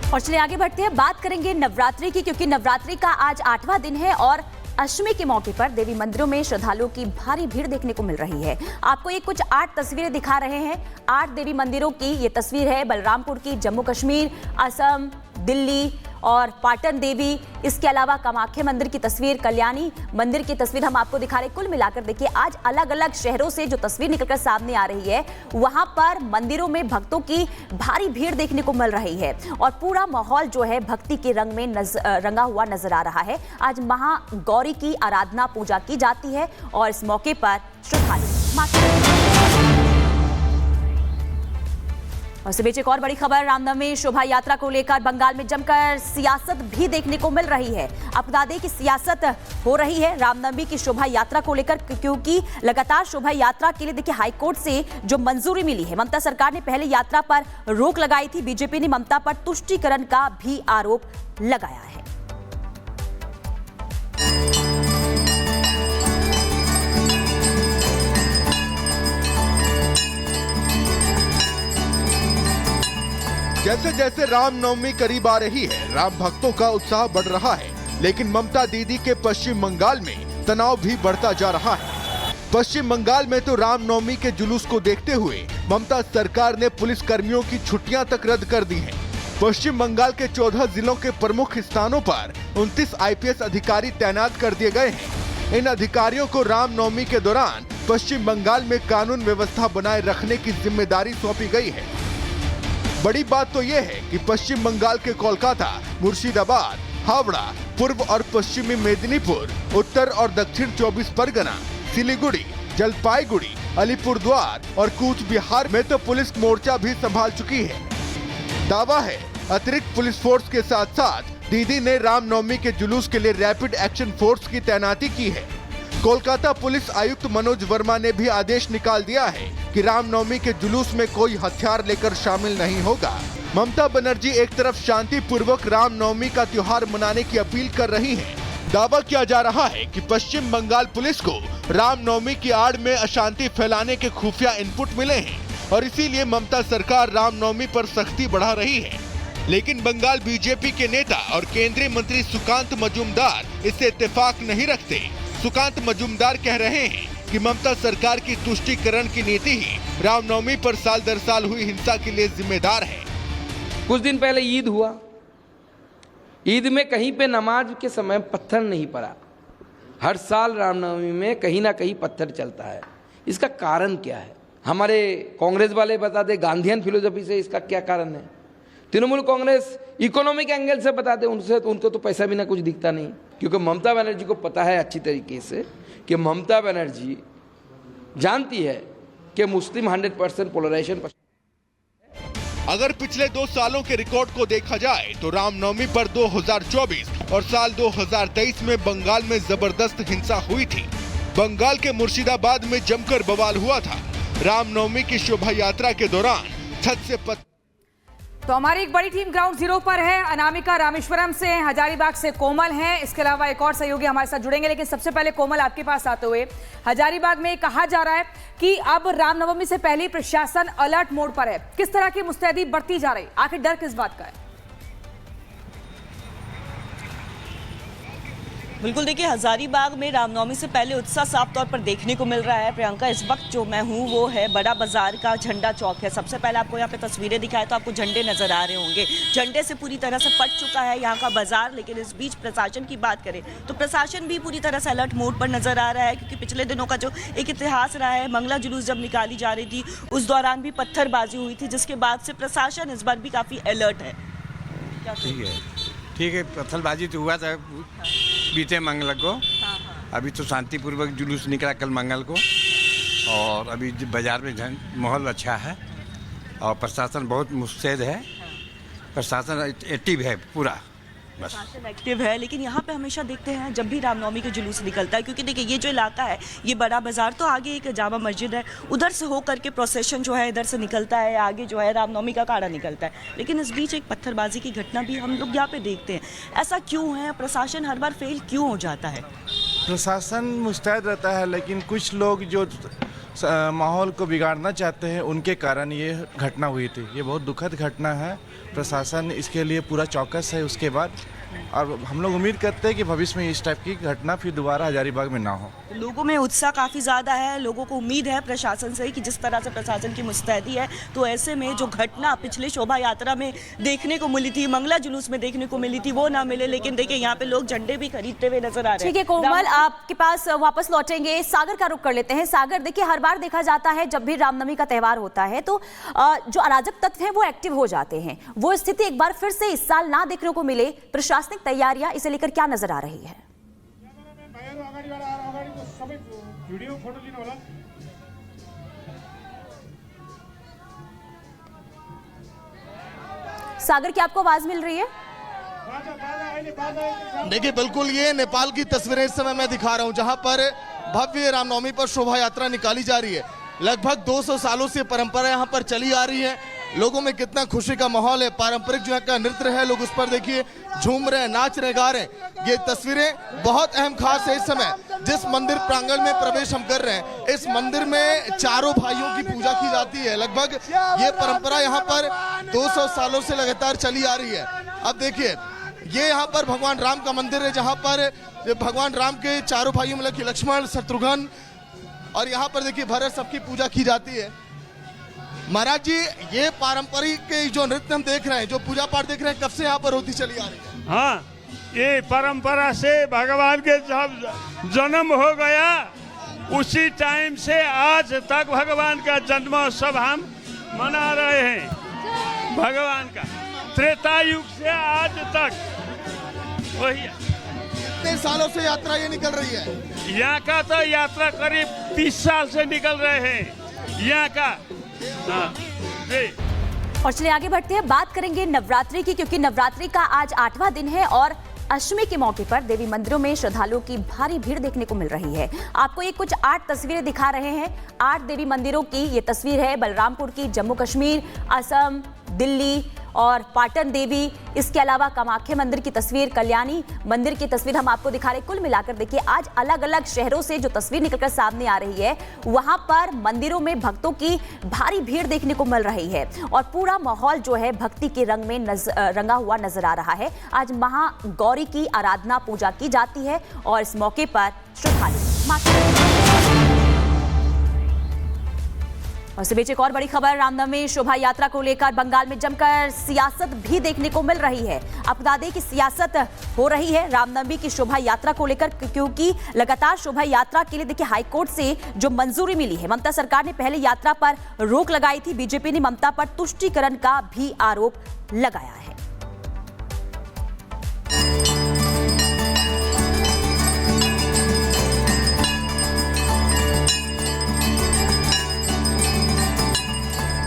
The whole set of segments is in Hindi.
और चलिए आगे बढ़ते हैं, बात करेंगे नवरात्रि की, क्योंकि नवरात्रि का आज 8वां दिन है और अष्टमी के मौके पर देवी मंदिरों में श्रद्धालुओं की भारी भीड़ देखने को मिल रही है। आपको ये कुछ 8 तस्वीरें दिखा रहे हैं। 8 देवी मंदिरों की ये तस्वीर है, बलरामपुर की, जम्मू कश्मीर, असम, दिल्ली और पाटन देवी। इसके अलावा कामाख्या मंदिर की तस्वीर, कल्याणी मंदिर की तस्वीर हम आपको दिखा रहे हैं। कुल मिलाकर देखिए, आज अलग अलग शहरों से जो तस्वीर निकलकर सामने आ रही है, वहां पर मंदिरों में भक्तों की भारी भीड़ देखने को मिल रही है और पूरा माहौल जो है भक्ति के रंग में रंगा हुआ नजर आ रहा है। आज महागौरी की आराधना पूजा की जाती है और इस मौके पर श्रद्धालु और इस बीच एक और बड़ी खबर, रामनवमी शोभा यात्रा को लेकर बंगाल में जमकर सियासत भी देखने को मिल रही है। आपको बता दें कि सियासत हो रही है रामनवमी की शोभा यात्रा को लेकर, क्योंकि लगातार शोभा यात्रा के लिए देखिए हाईकोर्ट से जो मंजूरी मिली है। ममता सरकार ने पहले यात्रा पर रोक लगाई थी। बीजेपी ने ममता पर तुष्टीकरण का भी आरोप लगाया है। जैसे जैसे रामनवमी करीब आ रही है, राम भक्तों का उत्साह बढ़ रहा है, लेकिन ममता दीदी के पश्चिम बंगाल में तनाव भी बढ़ता जा रहा है। पश्चिम बंगाल में तो रामनवमी के जुलूस को देखते हुए ममता सरकार ने पुलिस कर्मियों की छुट्टियां तक रद्द कर दी हैं। पश्चिम बंगाल के 14 जिलों के प्रमुख स्थानों पर 29 IPS अधिकारी तैनात कर दिए गए हैं। इन अधिकारियों को रामनवमी के दौरान पश्चिम बंगाल में कानून व्यवस्था बनाए रखने की जिम्मेदारी सौंपी गई है। बड़ी बात तो यह है कि पश्चिम बंगाल के कोलकाता, मुर्शिदाबाद, हावड़ा, पूर्व और पश्चिमी मेदिनीपुर, उत्तर और दक्षिण 24 परगना, सिलीगुड़ी, जलपाईगुड़ी, अलीपुरद्वार और कूच बिहार में तो पुलिस मोर्चा भी संभाल चुकी है। दावा है अतिरिक्त पुलिस फोर्स के साथ साथ दीदी ने रामनवमी के जुलूस के लिए रैपिड एक्शन फोर्स की तैनाती की है। कोलकाता पुलिस आयुक्त मनोज वर्मा ने भी आदेश निकाल दिया है कि रामनवमी के जुलूस में कोई हथियार लेकर शामिल नहीं होगा। ममता बनर्जी एक तरफ शांति पूर्वक रामनवमी का त्योहार मनाने की अपील कर रही हैं। दावा किया जा रहा है कि पश्चिम बंगाल पुलिस को रामनवमी की आड़ में अशांति फैलाने के खुफिया इनपुट मिले हैं और इसीलिए ममता सरकार रामनवमी पर सख्ती बढ़ा रही है। लेकिन बंगाल बीजेपी के नेता और केंद्रीय मंत्री सुकांत मजूमदार इससे इत्तेफाक नहीं रखते। सुकांत मजूमदार कह रहे हैं कि ममता सरकार की तुष्टीकरण की नीति ही रामनवमी पर साल दर साल हुई हिंसा के लिए जिम्मेदार है। कुछ दिन पहले ईद हुआ, ईद में कहीं पे नमाज के समय पत्थर नहीं पड़ा। हर साल रामनवमी में कहीं ना कहीं पत्थर चलता है। इसका कारण क्या है? हमारे कांग्रेस वाले बताते गांधीयन फिलोसफी से इसका क्या कारण है। तृणमूल कांग्रेस इकोनॉमिक एंगल से बताते, उनसे तो उनको तो पैसा भी ना कुछ दिखता नहीं, क्योंकि ममता बनर्जी को पता है अच्छी तरीके से कि ममता बनर्जी जानती है कि मुस्लिम 100% पोलराइजेशन। अगर पिछले 2 सालों के रिकॉर्ड को देखा जाए तो रामनवमी पर 2024 और साल 2023 में बंगाल में जबरदस्त हिंसा हुई थी। बंगाल के मुर्शिदाबाद में जमकर बवाल हुआ था। रामनवमी की शोभा यात्रा के दौरान छत से तो हमारी एक बड़ी टीम ग्राउंड जीरो पर है। अनामिका रामेश्वरम से, हजारीबाग से कोमल हैं, इसके अलावा एक और सहयोगी हमारे साथ जुड़ेंगे। लेकिन सबसे पहले कोमल, आपके पास आते हुए, हजारीबाग में कहा जा रहा है कि अब रामनवमी से पहले प्रशासन अलर्ट मोड पर है। किस तरह की मुस्तैदी बढ़ती जा रही, आखिर डर किस बात का है? बिल्कुल, देखिए हजारीबाग में रामनवमी से पहले उत्साह साफ तौर पर देखने को मिल रहा है। प्रियंका, इस वक्त जो मैं हूँ वो है बड़ा बाजार का झंडा चौक है। सबसे पहले आपको यहाँ पे तस्वीरें दिखाए तो आपको झंडे नजर आ रहे होंगे। झंडे से पूरी तरह से पट चुका है यहाँ का बाजार। लेकिन इस बीच प्रशासन की बात करें तो प्रशासन भी पूरी तरह से अलर्ट मोड पर नजर आ रहा है, क्योंकि पिछले दिनों का जो एक इतिहास रहा है, मंगला जुलूस जब निकाली जा रही थी उस दौरान भी पत्थरबाजी हुई थी, जिसके बाद से प्रशासन इस बार भी काफी अलर्ट है। ठीक है, पत्थरबाजी तो हुआ था बीते मंगल को। अभी तो शांतिपूर्वक जुलूस निकला कल मंगल को, और अभी बाजार में माहौल अच्छा है और प्रशासन बहुत मुस्तैद है। प्रशासन एक्टिव है पूरा, बस प्रशासन एक्टिव है। लेकिन यहाँ पे हमेशा देखते हैं जब भी रामनवमी का जुलूस निकलता है, क्योंकि देखिए ये जो इलाका है ये बड़ा बाजार, तो आगे एक जामा मस्जिद है, उधर से होकर के प्रोसेशन जो है इधर से निकलता है, आगे जो है रामनवमी का काड़ा निकलता है। लेकिन इस बीच एक पत्थरबाजी की घटना भी हम लोग यहाँ पे देखते हैं। ऐसा क्यों है? प्रशासन हर बार फेल क्यों हो जाता है? प्रशासन मुस्तैद रहता है, लेकिन कुछ लोग जो माहौल को बिगाड़ना चाहते हैं, उनके कारण ये घटना हुई थी। ये बहुत दुखद घटना है। प्रशासन इसके लिए पूरा चौकस है उसके बाद, और हम लोग उम्मीद करते हैं कि भविष्य में इस टाइप की घटना फिर दोबारा हजारीबाग में ना हो। लोगों में उत्साह काफ़ी ज़्यादा है, लोगों को उम्मीद है प्रशासन से कि जिस तरह से प्रशासन की मुस्तैदी है, तो ऐसे में जो घटना पिछले शोभा यात्रा में देखने को मिली थी, मंगला जुलूस में देखने को मिली थी, वो ना मिले। लेकिन देखिए यहाँ पे लोग झंडे भी खरीदते हुए नजर आ रहे हैं। ठीक है कोमल, आपके पास वापस लौटेंगे। सागर का रुख कर लेते हैं। सागर, देखिए हर बार देखा जाता है जब भी रामनवमी का त्योहार होता है तो जो अराजक तत्व हैं वो एक्टिव हो जाते हैं। वो स्थिति एक बार फिर से इस साल ना देखने को मिले। प्रशासनिक तैयारियां इसे लेकर क्या नजर आ रही है? सागर, क्या आपको आवाज मिल रही है? देखिए बिल्कुल, ये नेपाल की तस्वीरें इस समय मैं दिखा रहा हूं, जहां पर भव्य रामनवमी पर शोभा यात्रा निकाली जा रही है। लगभग 200 सालों से परंपरा यहां पर चली आ रही है। लोगों में कितना खुशी का माहौल है। पारंपरिक जो का नृत्य है, लोग उस पर देखिए झूम रहे हैं, नाच रहे, गा रहे हैं। ये तस्वीरें बहुत अहम खास है। इस समय जिस मंदिर प्रांगण में प्रवेश हम कर रहे हैं, इस मंदिर में चारों भाइयों की पूजा की जाती है। लगभग ये परंपरा यहाँ पर 200 सालों से लगातार चली आ रही है। अब देखिए, ये यहाँ पर भगवान राम का मंदिर है, जहाँ पर भगवान राम के चारों भाइयों मतलब कि लक्ष्मण, शत्रुघ्न और यहाँ पर देखिए भरत, सबकी पूजा की जाती है। महाराज जी, ये पारंपरिक जो नृत्य हम देख रहे हैं, जो पूजा पाठ देख रहे हैं, कब से यहाँ पर होती चली आ रही है? हाँ, ये परंपरा से भगवान के जब जन्म हो गया उसी टाइम से आज तक भगवान का जन्मोत्सव हम मना रहे हैं। भगवान का त्रेता युग से आज तक वही। कितने सालों से यात्रा ये निकल रही है? यहाँ का तो यात्रा करीब 30 साल से निकल रहे हैं यहाँ का। हाँ, जी। और चलिए आगे बढ़ते हैं, बात करेंगे नवरात्रि की, क्योंकि नवरात्रि का आज 8वां दिन है और अष्टमी के मौके पर देवी मंदिरों में श्रद्धालुओं की भारी भीड़ देखने को मिल रही है। आपको ये कुछ 8 तस्वीरें दिखा रहे हैं। 8 देवी मंदिरों की ये तस्वीर है, बलरामपुर की, जम्मू कश्मीर, असम, दिल्ली और पाटन देवी। इसके अलावा कामाख्या मंदिर की तस्वीर, कल्याणी मंदिर की तस्वीर हम आपको दिखा रहे हैं। कुल मिलाकर देखिए, आज अलग अलग शहरों से जो तस्वीर निकलकर सामने आ रही है, वहां पर मंदिरों में भक्तों की भारी भीड़ देखने को मिल रही है और पूरा माहौल जो है भक्ति के रंग में रंगा हुआ नजर आ रहा है। आज महागौरी की आराधना पूजा की जाती है और इस मौके पर श्रद्धालु और इस बीच एक और बड़ी खबर, रामनवमी शोभा यात्रा को लेकर बंगाल में जमकर सियासत भी देखने को मिल रही है। आपको बता दें कि सियासत हो रही है रामनवमी की शोभा यात्रा को लेकर, क्योंकि लगातार शोभा यात्रा के लिए देखिए हाईकोर्ट से जो मंजूरी मिली है। ममता सरकार ने पहले यात्रा पर रोक लगाई थी। बीजेपी ने ममता पर तुष्टीकरण का भी आरोप लगाया है।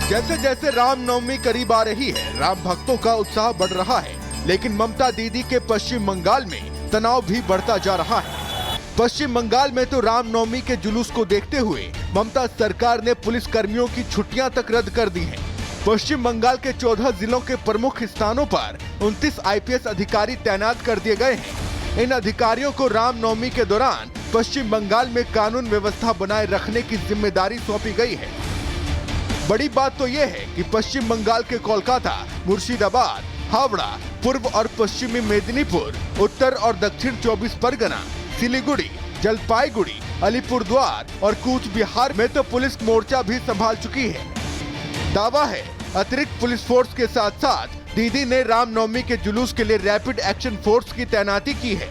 जैसे जैसे रामनवमी करीब आ रही है, राम भक्तों का उत्साह बढ़ रहा है, लेकिन ममता दीदी के पश्चिम बंगाल में तनाव भी बढ़ता जा रहा है। पश्चिम बंगाल में तो रामनवमी के जुलूस को देखते हुए ममता सरकार ने पुलिस कर्मियों की छुट्टियां तक रद्द कर दी हैं। पश्चिम बंगाल के 14 जिलों के प्रमुख स्थानों पर 29 IPS अधिकारी तैनात कर दिए गए हैं। इन अधिकारियों को रामनवमी के दौरान पश्चिम बंगाल में कानून व्यवस्था बनाए रखने की जिम्मेदारी सौंपी गई है। बड़ी बात तो यह है कि पश्चिम बंगाल के कोलकाता, मुर्शिदाबाद, हावड़ा, पूर्व और पश्चिमी मेदिनीपुर, उत्तर और दक्षिण 24 परगना, सिलीगुड़ी, जलपाईगुड़ी, अलीपुरद्वार और कूच बिहार में तो पुलिस मोर्चा भी संभाल चुकी है। दावा है अतिरिक्त पुलिस फोर्स के साथ साथ दीदी ने रामनवमी के जुलूस के लिए रैपिड एक्शन फोर्स की तैनाती की है।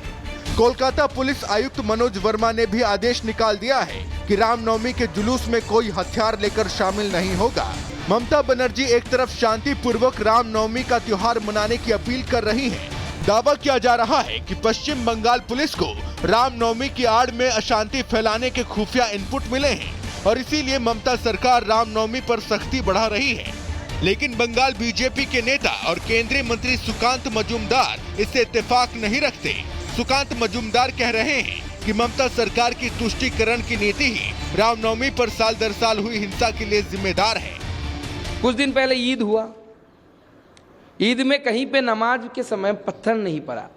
कोलकाता पुलिस आयुक्त मनोज वर्मा ने भी आदेश निकाल दिया है कि रामनवमी के जुलूस में कोई हथियार लेकर शामिल नहीं होगा। ममता बनर्जी एक तरफ शांति पूर्वक रामनवमी का त्योहार मनाने की अपील कर रही हैं। दावा किया जा रहा है कि पश्चिम बंगाल पुलिस को रामनवमी की आड़ में अशांति फैलाने के खुफिया इनपुट मिले हैं और इसीलिए ममता सरकार रामनवमी पर सख्ती बढ़ा रही है। लेकिन बंगाल बीजेपी के नेता और केंद्रीय मंत्री सुकांत मजूमदार इससे इत्तेफाक नहीं रखते। सुकांत मजूमदार कह रहे हैं कि ममता सरकार की तुष्टीकरण की नीति ही रामनवमी पर साल दर साल हुई हिंसा के लिए जिम्मेदार है। कुछ दिन पहले ईद हुआ, ईद में कहीं पे नमाज के समय पत्थर नहीं पड़ा।